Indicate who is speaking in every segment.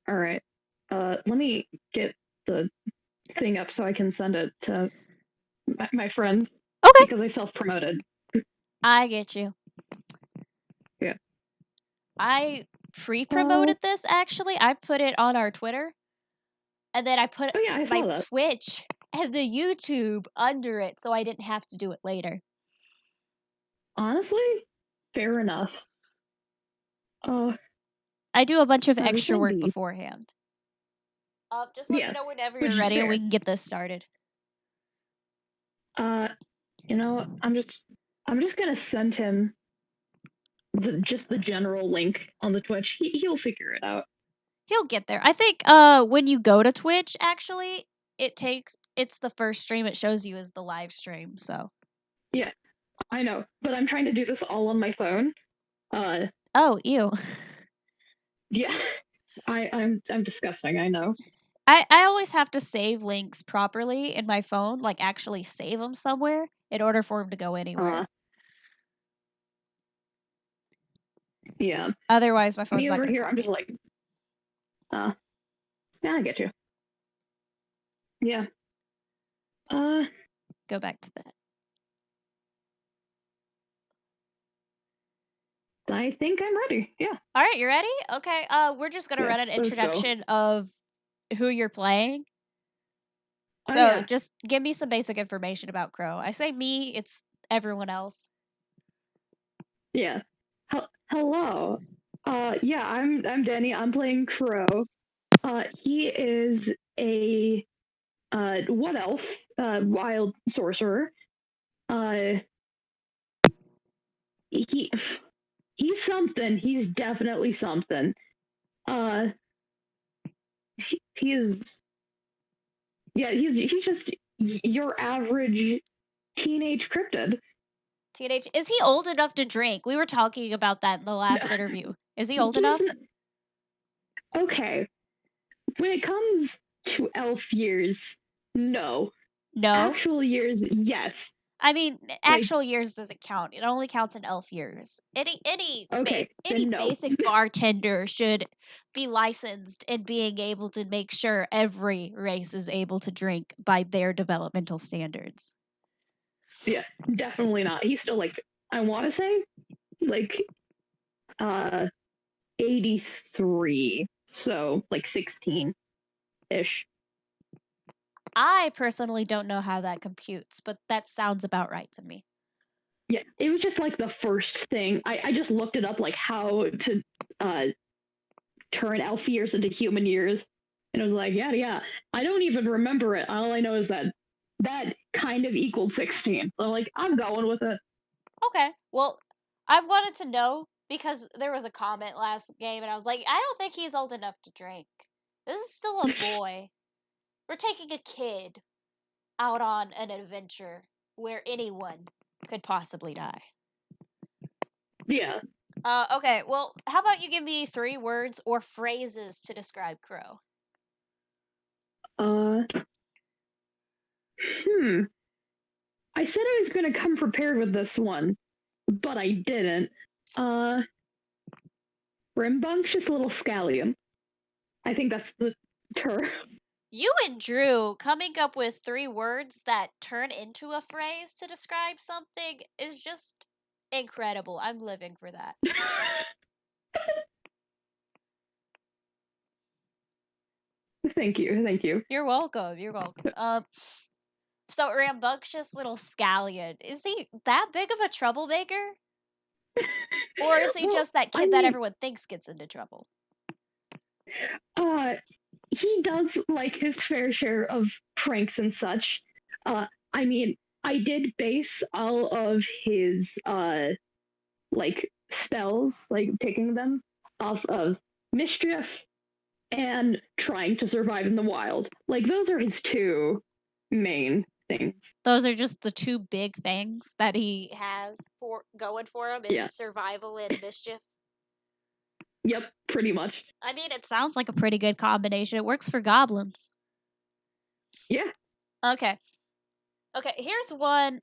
Speaker 1: All right. Let me get the thing up so I can send it to my friend
Speaker 2: Okay.
Speaker 1: because I self-promoted.
Speaker 2: I get you.
Speaker 1: Yeah.
Speaker 2: I pre-promoted this, actually. I put it on our Twitter, and then I put
Speaker 1: Oh yeah, I
Speaker 2: my
Speaker 1: saw that.
Speaker 2: Twitch and the YouTube under it so I didn't have to do it later.
Speaker 1: Honestly, fair enough.
Speaker 2: I do a bunch of
Speaker 1: this
Speaker 2: extra
Speaker 1: might
Speaker 2: work
Speaker 1: be.
Speaker 2: beforehand. Just let me
Speaker 1: Yeah,
Speaker 2: know whenever
Speaker 1: which
Speaker 2: you're
Speaker 1: is
Speaker 2: ready and
Speaker 1: fair.
Speaker 2: we can get this started.
Speaker 1: You know, I'm just gonna send him just the general link on the Twitch. He'll figure it out.
Speaker 2: He'll get there. I think when you go to Twitch, actually, it's the first stream it shows you is the live stream, so.
Speaker 1: Yeah, I know, but I'm trying to do this all on my phone.
Speaker 2: Oh, ew.
Speaker 1: Yeah, I'm disgusting. I know.
Speaker 2: I always have to save links properly in my phone, like actually save them somewhere in order for them to go anywhere.
Speaker 1: Yeah.
Speaker 2: Otherwise, my phone's
Speaker 1: Me
Speaker 2: not
Speaker 1: over
Speaker 2: gonna
Speaker 1: here, I'm
Speaker 2: cooperate.
Speaker 1: just like, yeah, I get you. Yeah.
Speaker 2: Go back to that.
Speaker 1: I think I'm ready. Yeah.
Speaker 2: All right, you ready? Okay. We're just gonna run an
Speaker 1: Let's go.
Speaker 2: introduction of who you're playing.
Speaker 1: Oh,
Speaker 2: So
Speaker 1: yeah.
Speaker 2: just give me some basic information about Crow. I say me, it's everyone else.
Speaker 1: Yeah. Hello. Yeah, I'm Danny. I'm playing Crow. He is a wood elf, wild sorcerer. He's something. He's definitely something. He's he's just your average teenage cryptid.
Speaker 2: Teenage. Is he old enough to drink? We were talking about that in the last interview. Is he old enough?
Speaker 1: Okay. When it comes to elf years, no.
Speaker 2: No.
Speaker 1: Actual years, yes.
Speaker 2: I mean, actual years doesn't count. It only counts in elf years. Any basic bartender should be licensed in being able to make sure every race is able to drink by their developmental standards.
Speaker 1: Yeah, definitely not. He's still like, I want to say, like, 83. So, like 16-ish.
Speaker 2: I personally don't know how that computes, but that sounds about right to me.
Speaker 1: Yeah, it was just like the first thing. I just looked it up, like how to turn elf years into human years. And it was like, yeah. I don't even remember it. All I know is that kind of equaled 16. So, like, I'm going with it.
Speaker 2: Okay. Well, I wanted to know because there was a comment last game and I was like, I don't think he's old enough to drink. This is still a boy. We're taking a kid out on an adventure where anyone could possibly die.
Speaker 1: Yeah.
Speaker 2: Okay, well, how about you give me 3 words or phrases to describe Crow?
Speaker 1: I said I was going to come prepared with this one, but I didn't. Rambunctious little scallion. I think that's the term.
Speaker 2: You and Drew coming up with 3 words that turn into a phrase to describe something is just incredible. I'm living for that.
Speaker 1: Thank you.
Speaker 2: You're welcome. So rambunctious little scallion. Is he that big of a troublemaker? Or is he just that kid that everyone thinks gets into trouble?
Speaker 1: He does like his fair share of pranks and such. I mean, I did base all of his like spells, like picking them off of mischief and trying to survive in the wild. Like those are his 2 main things.
Speaker 2: Those are just the 2 big things that he has for going for him is survival and mischief.
Speaker 1: Yep, pretty much.
Speaker 2: I mean, it sounds like a pretty good combination. It works for goblins.
Speaker 1: Yeah.
Speaker 2: Okay, here's one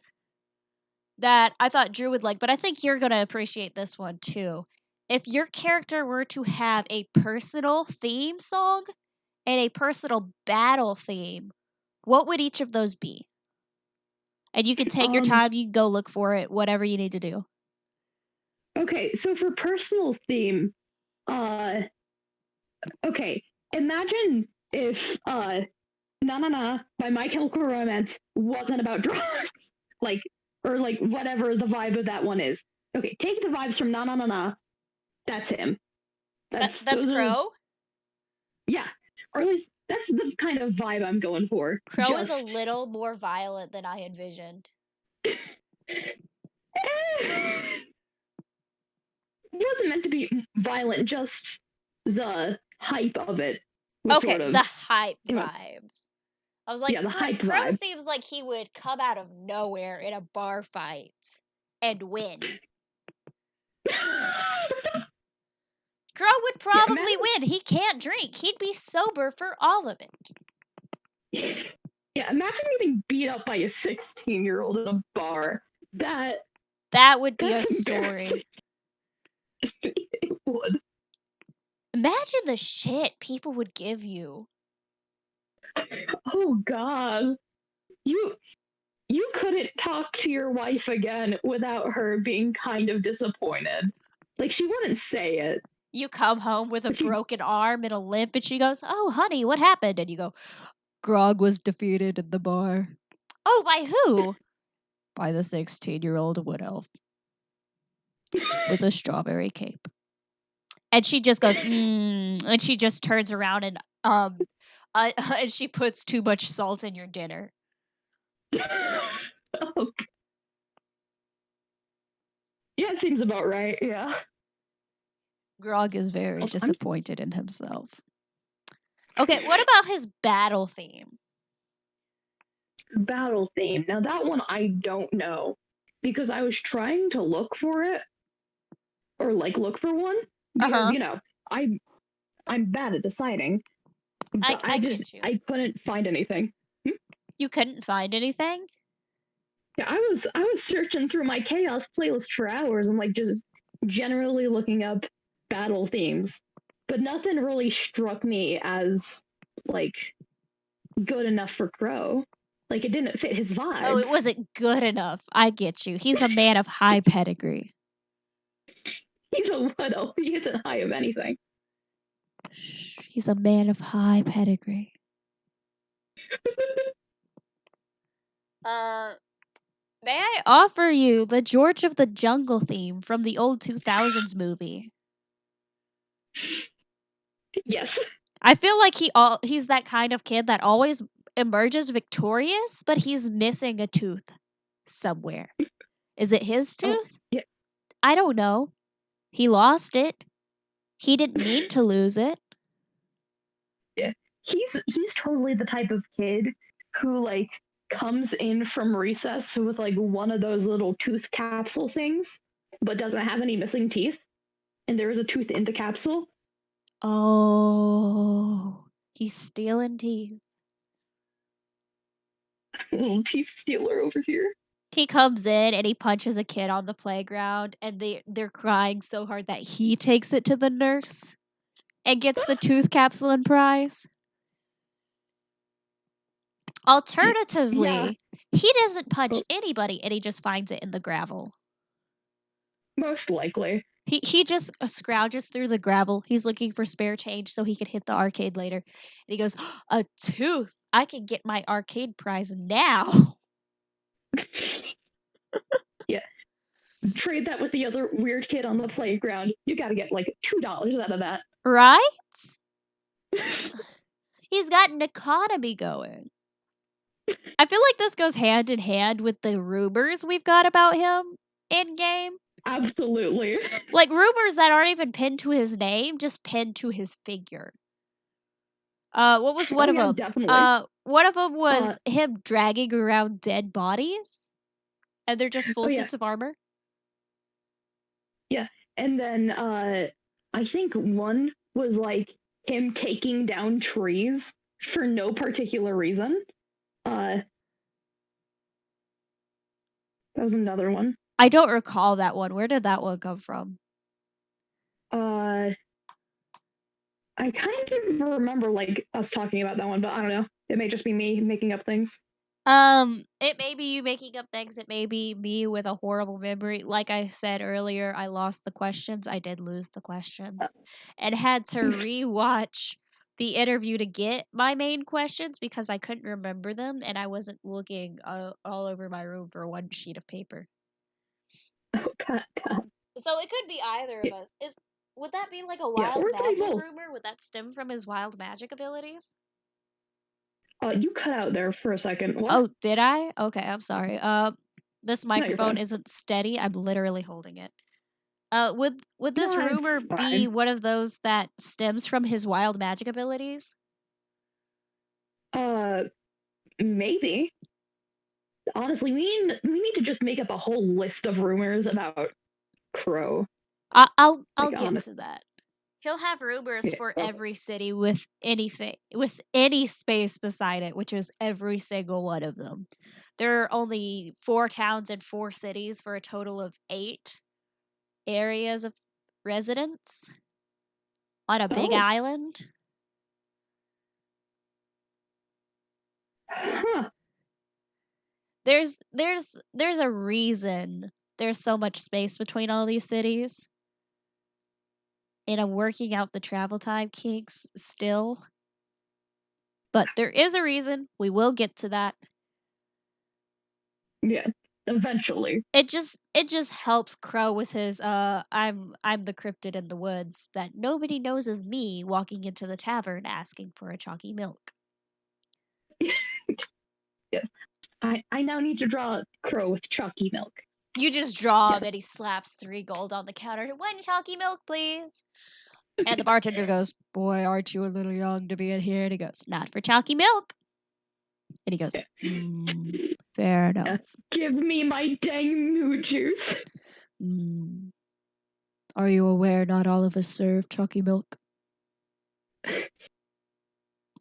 Speaker 2: that I thought Drew would like, but I think you're going to appreciate this one too. if your character were to have a personal theme song and a personal battle theme, what would each of those be? And you can take your time, you can go look for it, whatever you need to do.
Speaker 1: Okay, so for personal theme, okay, imagine if Na Na Na by My Chemical Romance wasn't about drugs, like, or like whatever the vibe of that one is. Okay, take the vibes from Na Na Na Na. That's him.
Speaker 2: That's
Speaker 1: those
Speaker 2: Crow.
Speaker 1: Yeah, or at least that's the kind of vibe I'm going for.
Speaker 2: Crow is a little more violent than I envisioned.
Speaker 1: It wasn't meant to be violent, just the hype of it was
Speaker 2: okay,
Speaker 1: sort of
Speaker 2: the hype vibes. I was like,
Speaker 1: yeah, the hype
Speaker 2: Crow
Speaker 1: vibe.
Speaker 2: seems like he would come out of nowhere in a bar fight and win. Crow would probably win. He can't drink. He'd be sober for all of it.
Speaker 1: Yeah, imagine getting beat up by a 16-year-old in a bar. That
Speaker 2: would be a story.
Speaker 1: It would.
Speaker 2: Imagine the shit people would give you.
Speaker 1: Oh God. You couldn't talk to your wife again without her being kind of disappointed. Like, she wouldn't say it.
Speaker 2: You come home with a broken arm and a limp, and she goes, "Oh, honey, what happened?" And you go, "Grog was defeated in the bar." "Oh, by who?" "By the 16-year-old wood elf with a strawberry cape." And she just goes, and she just turns around and and she puts too much salt in your dinner.
Speaker 1: Oh. Yeah, it seems about right. Yeah.
Speaker 2: Grog is very disappointed in himself. Okay, what about his battle theme?
Speaker 1: Battle theme. Now that one I don't know because I was trying to look for it or like look for one because you know I'm bad at deciding. But I couldn't find anything.
Speaker 2: You couldn't find anything?
Speaker 1: Yeah, I was searching through my chaos playlist for hours and like just generally looking up battle themes, but nothing really struck me as like good enough for Crow. Like it didn't fit his vibes.
Speaker 2: Oh, it wasn't good enough. I get you. He's a man of high pedigree.
Speaker 1: He's a wood elf. He isn't high of anything.
Speaker 2: He's a man of high pedigree. May I offer you the George of the Jungle theme from the old 2000s movie?
Speaker 1: Yes.
Speaker 2: I feel like he's that kind of kid that always emerges victorious, but he's missing a tooth somewhere. Is it his tooth?
Speaker 1: Yeah.
Speaker 2: I don't know. He lost it. He didn't mean to lose it.
Speaker 1: Yeah. He's totally the type of kid who like comes in from recess with like one of those little tooth capsule things, but doesn't have any missing teeth. And there is a tooth in the capsule.
Speaker 2: Oh, he's stealing teeth.
Speaker 1: Little teeth stealer over here.
Speaker 2: He comes in and he punches a kid on the playground, and they're crying so hard that he takes it to the nurse and gets the tooth capsule and prize. Alternatively, he doesn't punch anybody and he just finds it in the gravel.
Speaker 1: Most likely.
Speaker 2: He just scrouges through the gravel. He's looking for spare change so he could hit the arcade later. And he goes, "A tooth! I can get my arcade prize now."
Speaker 1: Yeah. Trade that with the other weird kid on the playground. You gotta get like $2 out of that.
Speaker 2: Right? He's got an economy going. I feel like this goes hand in hand with the rumors we've got about him in game.
Speaker 1: Absolutely.
Speaker 2: Like rumors that aren't even pinned to his name, just pinned to his figure. What was one of them?
Speaker 1: Definitely.
Speaker 2: One of them was him dragging around dead bodies, and they're just full suits of armor.
Speaker 1: Yeah, and then I think one was like him taking down trees for no particular reason. That was another one.
Speaker 2: I don't recall that one. Where did that one come from?
Speaker 1: I kind of remember like us talking about that one, but I don't know. It may just be me making up things.
Speaker 2: It may be you making up things. It may be me with a horrible memory. Like I said earlier, I lost the questions. I did lose the questions, and had to rewatch the interview to get my main questions because I couldn't remember them, and I wasn't looking all over my room for one sheet of paper.
Speaker 1: Oh god, god.
Speaker 2: So it could be either of us. Would that be like a
Speaker 1: Yeah, or
Speaker 2: wild
Speaker 1: it could be
Speaker 2: magic
Speaker 1: both.
Speaker 2: rumor? Would that stem from his wild magic abilities?
Speaker 1: You cut out there for a second. What?
Speaker 2: Oh, did I? Okay, I'm sorry. This
Speaker 1: No, you're
Speaker 2: microphone
Speaker 1: fine.
Speaker 2: isn't steady. I'm literally holding it. Would this
Speaker 1: No, it's
Speaker 2: rumor be
Speaker 1: fine.
Speaker 2: one of those that stems from his wild magic abilities?
Speaker 1: Uh, maybe. Honestly, we need to just make up a whole list of rumors about Crow.
Speaker 2: I'll
Speaker 1: Like,
Speaker 2: get
Speaker 1: honest.
Speaker 2: to that. He'll have rumors
Speaker 1: Yeah,
Speaker 2: for
Speaker 1: okay.
Speaker 2: every city with anything with any space beside it, which is every single one of them. There are only 4 towns and 4 cities for a total of 8 areas of residence on a big
Speaker 1: Oh,
Speaker 2: island.
Speaker 1: huh.
Speaker 2: There's a reason there's so much space between all these cities. And I'm working out the travel time kinks still. But there is a reason. We will get to that.
Speaker 1: Yeah, eventually.
Speaker 2: It just helps Crow with his I'm the cryptid in the woods that nobody knows is me walking into the tavern asking for a chalky milk.
Speaker 1: Yes. I now need to draw Crow with chalky milk.
Speaker 2: You just draw him and
Speaker 1: Yes.
Speaker 2: he slaps 3 gold on the counter. 1 chalky milk, please. And the bartender goes, "Boy, aren't you a little young to be in here?" And he goes, "Not for chalky milk." And he goes,
Speaker 1: Yeah.
Speaker 2: "Fair enough."
Speaker 1: Yeah. Give me my dang moo juice.
Speaker 2: Mm. Are you aware not all of us serve chalky milk?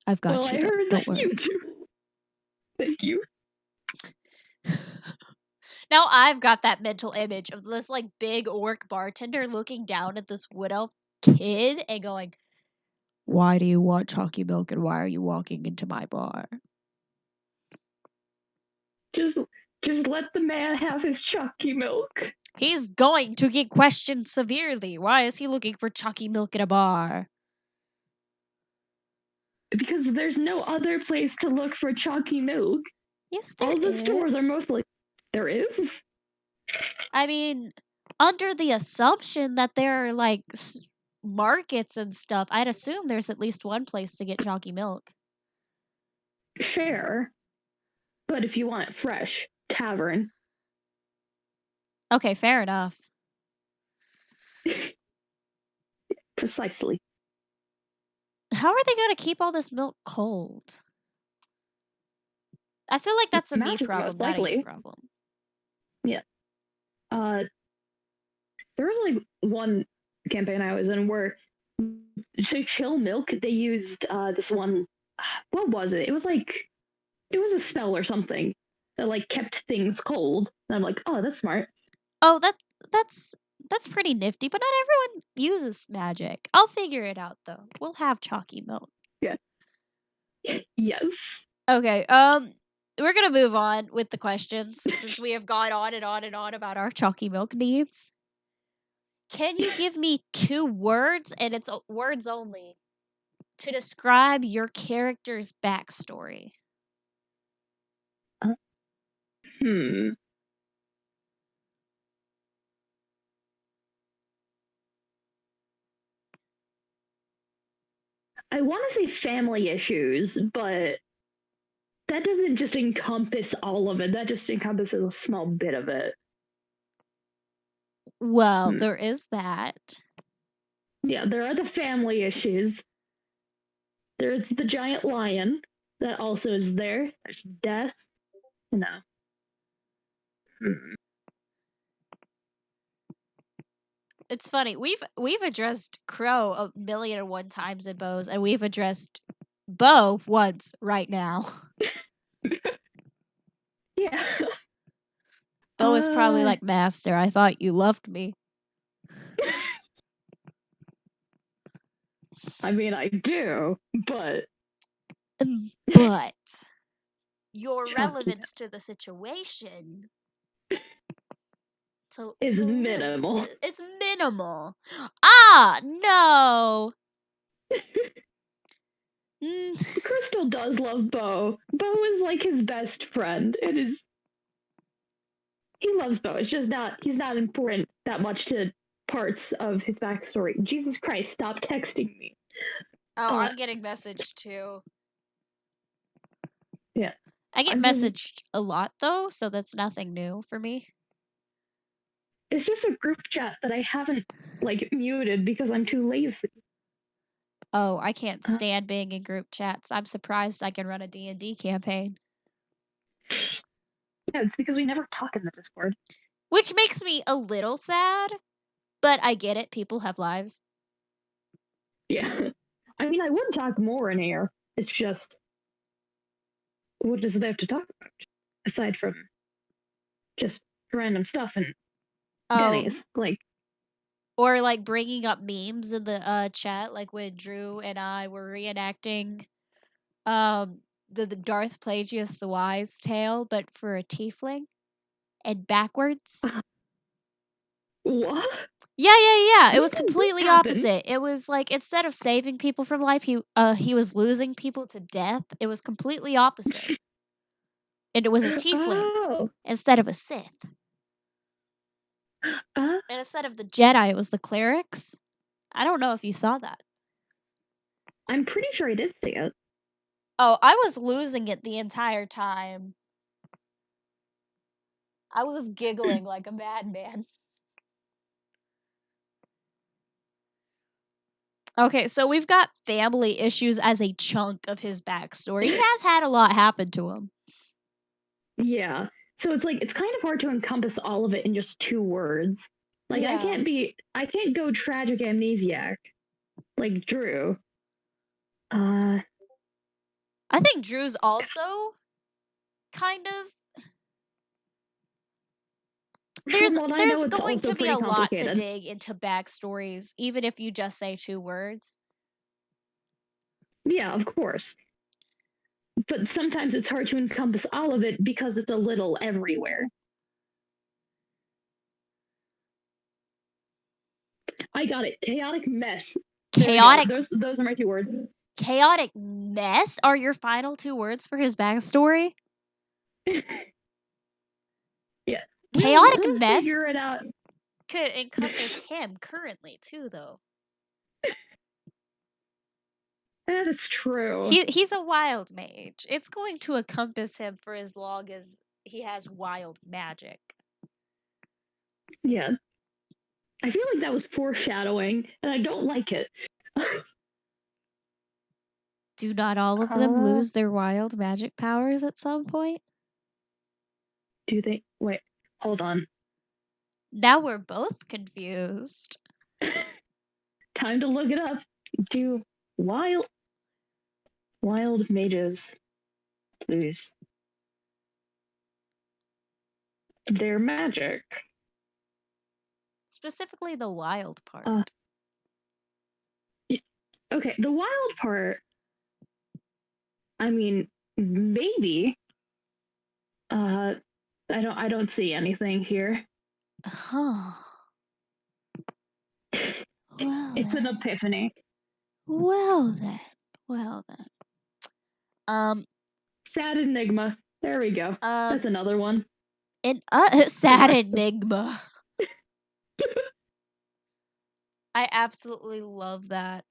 Speaker 2: I've got
Speaker 1: Well,
Speaker 2: you,
Speaker 1: I
Speaker 2: though.
Speaker 1: heard
Speaker 2: Don't
Speaker 1: that you
Speaker 2: worry.
Speaker 1: do. Thank you.
Speaker 2: Now I've got that mental image of this like big orc bartender looking down at this wood elf kid and going, "Why do you want chalky milk and why are you walking into my bar?"
Speaker 1: Just just let the man have his chalky milk.
Speaker 2: He's going to get questioned severely. Why is he looking for chalky milk in a bar?
Speaker 1: Because there's no other place to look for chalky milk.
Speaker 2: Yes, there
Speaker 1: All the stores are
Speaker 2: is.
Speaker 1: mostly. There is?
Speaker 2: I mean, under the assumption that there are like markets and stuff, I'd assume there's at least one place to get chalky milk.
Speaker 1: Fair. But if you want it fresh, tavern.
Speaker 2: Okay, fair enough.
Speaker 1: Precisely.
Speaker 2: How are they going to keep all this milk cold? I feel like that's a me
Speaker 1: Magic,
Speaker 2: problem,
Speaker 1: most
Speaker 2: not a you
Speaker 1: likely.
Speaker 2: problem.
Speaker 1: Yeah. Uh, there was like one campaign I was in where to chill milk, they used this one. What was it? It was a spell or something that like kept things cold. And I'm like, oh, that's smart.
Speaker 2: Oh, that's that's pretty nifty, but not everyone uses magic. I'll figure it out though. We'll have chalky milk.
Speaker 1: Yeah. Yes.
Speaker 2: Okay, we're gonna move on with the questions since we have gone on and on and on about our chalky milk needs. Can you give me 2 words, and it's words only, to describe your character's backstory?
Speaker 1: Uh, hmm. I want to say family issues, but that doesn't just encompass all of it. That just encompasses a small bit of it.
Speaker 2: Well,
Speaker 1: Hmm.
Speaker 2: there is that.
Speaker 1: Yeah, there are the family issues. There's the giant lion that also is there. There's death. You know. Hmm.
Speaker 2: It's funny. We've addressed Crow a million and one times in Bows, and we've addressed Bo once right now.
Speaker 1: Yeah.
Speaker 2: Bo is probably like, "Master, I thought you loved me."
Speaker 1: I mean, I do, but
Speaker 2: But your
Speaker 1: Chucky
Speaker 2: relevance to the situation
Speaker 1: is
Speaker 2: to live
Speaker 1: minimal.
Speaker 2: with, it's minimal. Ah, no.
Speaker 1: Crystal does love Bo. Bo is like his best friend. He loves Bo. It's just he's not important that much to parts of his backstory. Jesus Christ, stop texting me.
Speaker 2: Oh, I'm getting messaged too.
Speaker 1: Yeah.
Speaker 2: I get messaged a lot though, so that's nothing new for me.
Speaker 1: It's just a group chat that I haven't muted because I'm too lazy.
Speaker 2: Oh, I can't stand being in group chats. I'm surprised I can run a D&D campaign.
Speaker 1: Yeah, it's because we never talk in the Discord.
Speaker 2: Which makes me a little sad, but I get it. People have lives.
Speaker 1: Yeah. I mean, I would talk more in here. It's just, what does there to talk about? Aside from just random stuff and Denny's.
Speaker 2: Or bringing up memes in the chat, like when Drew and I were reenacting the Darth Plagueis the Wise tale, but for a tiefling and backwards.
Speaker 1: What?
Speaker 2: Yeah. It was
Speaker 1: When did this
Speaker 2: completely
Speaker 1: happen?
Speaker 2: opposite. It was like instead of saving people from life, he was losing people to death. It was completely opposite. And it was a tiefling instead of a Sith. And instead of the Jedi, it was the clerics. I don't know if you saw that.
Speaker 1: I'm pretty sure I did see it.
Speaker 2: Oh, I was losing it the entire time. I was giggling like a madman. Okay, so we've got family issues as a chunk of his backstory. He has had a lot happen to him.
Speaker 1: Yeah. So it's kind of hard to encompass all of it in just 2 words.
Speaker 2: Yeah.
Speaker 1: I can't go tragic amnesiac like Drew.
Speaker 2: I think Drew's also kind of there's going to be a lot to dig into backstories, even if you just say 2 words.
Speaker 1: Yeah, of course. But sometimes it's hard to encompass all of it because it's a little everywhere. I got it. Chaotic mess.
Speaker 2: Chaotic.
Speaker 1: Those are my 2 words.
Speaker 2: Chaotic mess are your final 2 words for his backstory?
Speaker 1: Yeah.
Speaker 2: Chaotic
Speaker 1: we'll
Speaker 2: mess
Speaker 1: figure it out.
Speaker 2: Could encompass him currently too, though.
Speaker 1: That is true.
Speaker 2: He's a wild mage. It's going to encompass him for as long as he has wild magic.
Speaker 1: Yeah. I feel like that was foreshadowing, and I don't like it.
Speaker 2: Do not all of them lose their wild magic powers at some point?
Speaker 1: Do they? Wait, hold on.
Speaker 2: Now we're both confused.
Speaker 1: Time to look it up. Do wild mages lose their magic?
Speaker 2: Specifically the wild part.
Speaker 1: Okay, the wild part, I mean, maybe. I don't see anything here.
Speaker 2: Huh. Well,
Speaker 1: it's an epiphany.
Speaker 2: Well then.
Speaker 1: Sad enigma. There we go. That's another one.
Speaker 2: Sad enigma. I absolutely love that.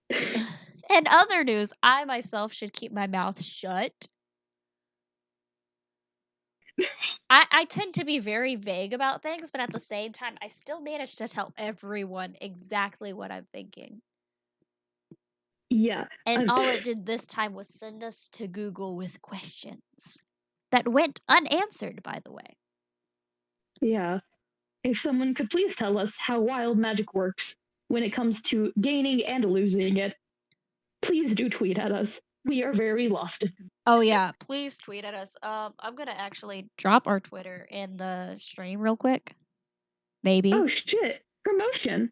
Speaker 2: In other news, I myself should keep my mouth shut. I tend to be very vague about things, but at the same time, I still manage to tell everyone exactly what I'm thinking.
Speaker 1: Yeah.
Speaker 2: And all it did this time was send us to Google with questions that went unanswered, by the way.
Speaker 1: Yeah. If someone could please tell us how wild magic works when it comes to gaining and losing it, please do tweet at us. We are very lost.
Speaker 2: Oh yeah, please tweet at us. I'm gonna actually drop our Twitter in the stream real quick. Maybe.
Speaker 1: Oh shit! Promotion.